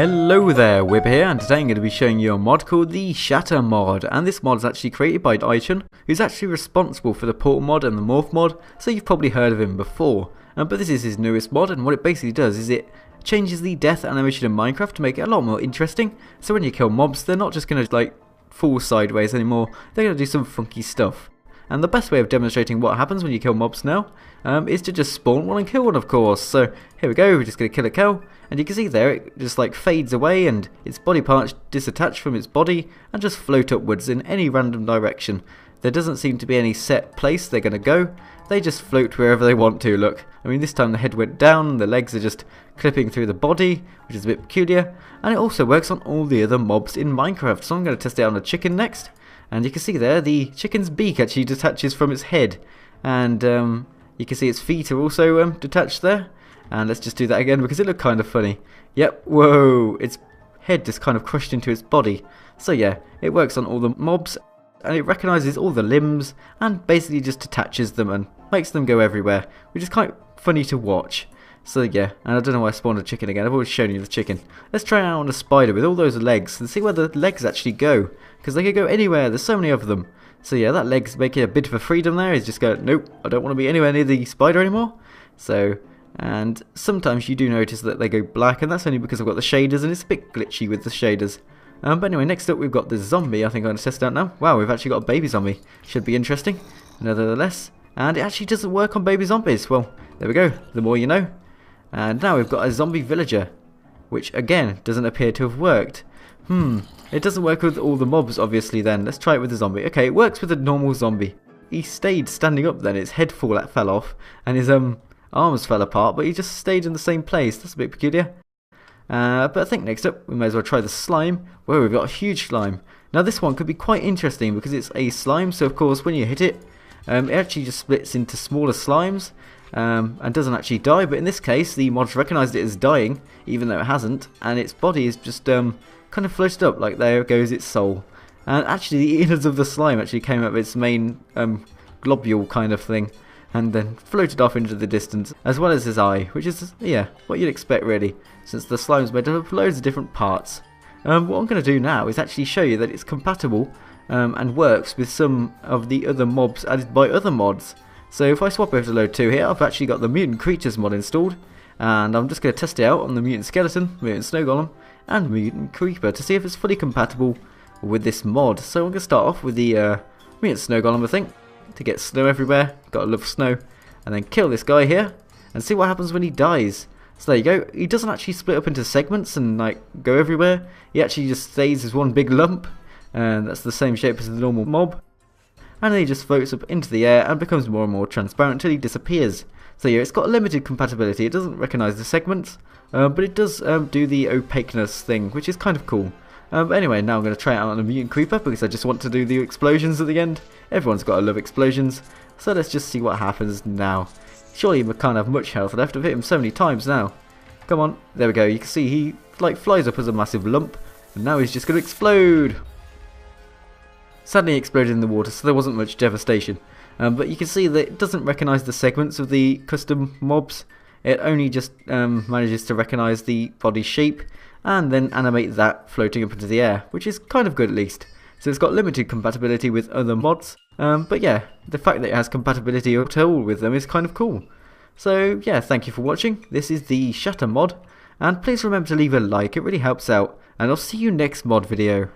Hello there, Wib here, and today I'm going to be showing you a mod called the Shatter mod, and this mod is actually created by Aichun, who's actually responsible for the Portal mod and the Morph mod, so you've probably heard of him before. But this is his newest mod, and what it basically does is it changes the death animation in Minecraft to make it a lot more interesting. So when you kill mobs, they're not just going to like fall sideways anymore, they're going to do some funky stuff. And the best way of demonstrating what happens when you kill mobs now is to just spawn one and kill one, of course. So here we go, we're just going to kill a cow, and you can see there it just like fades away and its body parts disattach from its body and just float upwards in any random direction. There doesn't seem to be any set place they're going to go, they just float wherever they want to. Look, I mean, this time the head went down, the legs are just clipping through the body, which is a bit peculiar, and it also works on all the other mobs in Minecraft. So I'm going to test it on a chicken next. And you can see there, the chicken's beak actually detaches from its head. And you can see its feet are also detached there. And let's just do that again because it looked kind of funny. Yep, whoa, its head just kind of crushed into its body. So yeah, it works on all the mobs. And it recognises all the limbs and basically just detaches them and makes them go everywhere. Which is quite funny to watch. So yeah, and I don't know why I spawned a chicken again, I've already shown you the chicken. Let's try it out on a spider with all those legs and see where the legs actually go. Because they could go anywhere, there's so many of them. So yeah, that leg's making a bit of a freedom there. He's just going, nope, I don't want to be anywhere near the spider anymore. So, and sometimes you do notice that they go black, and that's only because I've got the shaders and it's a bit glitchy with the shaders. But anyway, next up we've got the zombie. I think I'm going to test it out now. Wow, we've actually got a baby zombie. Should be interesting, nevertheless. And it actually doesn't work on baby zombies. Well, there we go, the more you know. And now we've got a zombie villager, which again doesn't appear to have worked. It doesn't work with all the mobs obviously then. Let's try it with the zombie. Okay, it works with a normal zombie. He stayed standing up then, his head fell off and his arms fell apart, but he just stayed in the same place. That's a bit peculiar. But I think next up we may as well try the slime. Whoa, we've got a huge slime. Now this one could be quite interesting because it's a slime, so of course when you hit it, it actually just splits into smaller slimes. And doesn't actually die, but in this case the mods recognised it as dying even though it hasn't, and its body is just kind of floated up, like there goes its soul. And actually the innards of the slime actually came out of its main globule kind of thing and then floated off into the distance, as well as his eye, which is, yeah, what you'd expect really, since the slime's made up of loads of different parts. What I'm going to do now is actually show you that it's compatible and works with some of the other mobs added by other mods. So if I swap over to load 2 here, I've actually got the mutant creatures mod installed, and I'm just going to test it out on the mutant skeleton, mutant snow golem, and mutant creeper to see if it's fully compatible with this mod. So I'm going to start off with the mutant snow golem, I think, to get snow everywhere. Got to love snow, and then kill this guy here and see what happens when he dies. So there you go. He doesn't actually split up into segments and like go everywhere. He actually just stays as one big lump, and that's the same shape as the normal mob. And then he just floats up into the air and becomes more and more transparent until he disappears. So yeah, it's got limited compatibility. It doesn't recognise the segments, but it does do the opaqueness thing, which is kind of cool. But anyway, now I'm going to try it out on a mutant creeper because I just want to do the explosions at the end. Everyone's got to love explosions. So let's just see what happens now. Surely he can't have much health left. I've hit him so many times now. Come on, there we go. You can see he like flies up as a massive lump, and now he's just going to explode. Sadly, it exploded in the water, so there wasn't much devastation. But you can see that it doesn't recognise the segments of the custom mobs. It only just manages to recognise the body shape and then animate that floating up into the air, which is kind of good at least. So it's got limited compatibility with other mods. But yeah, the fact that it has compatibility at all with them is kind of cool. So yeah, thank you for watching. This is the Shatter mod. And please remember to leave a like, it really helps out. And I'll see you next mod video.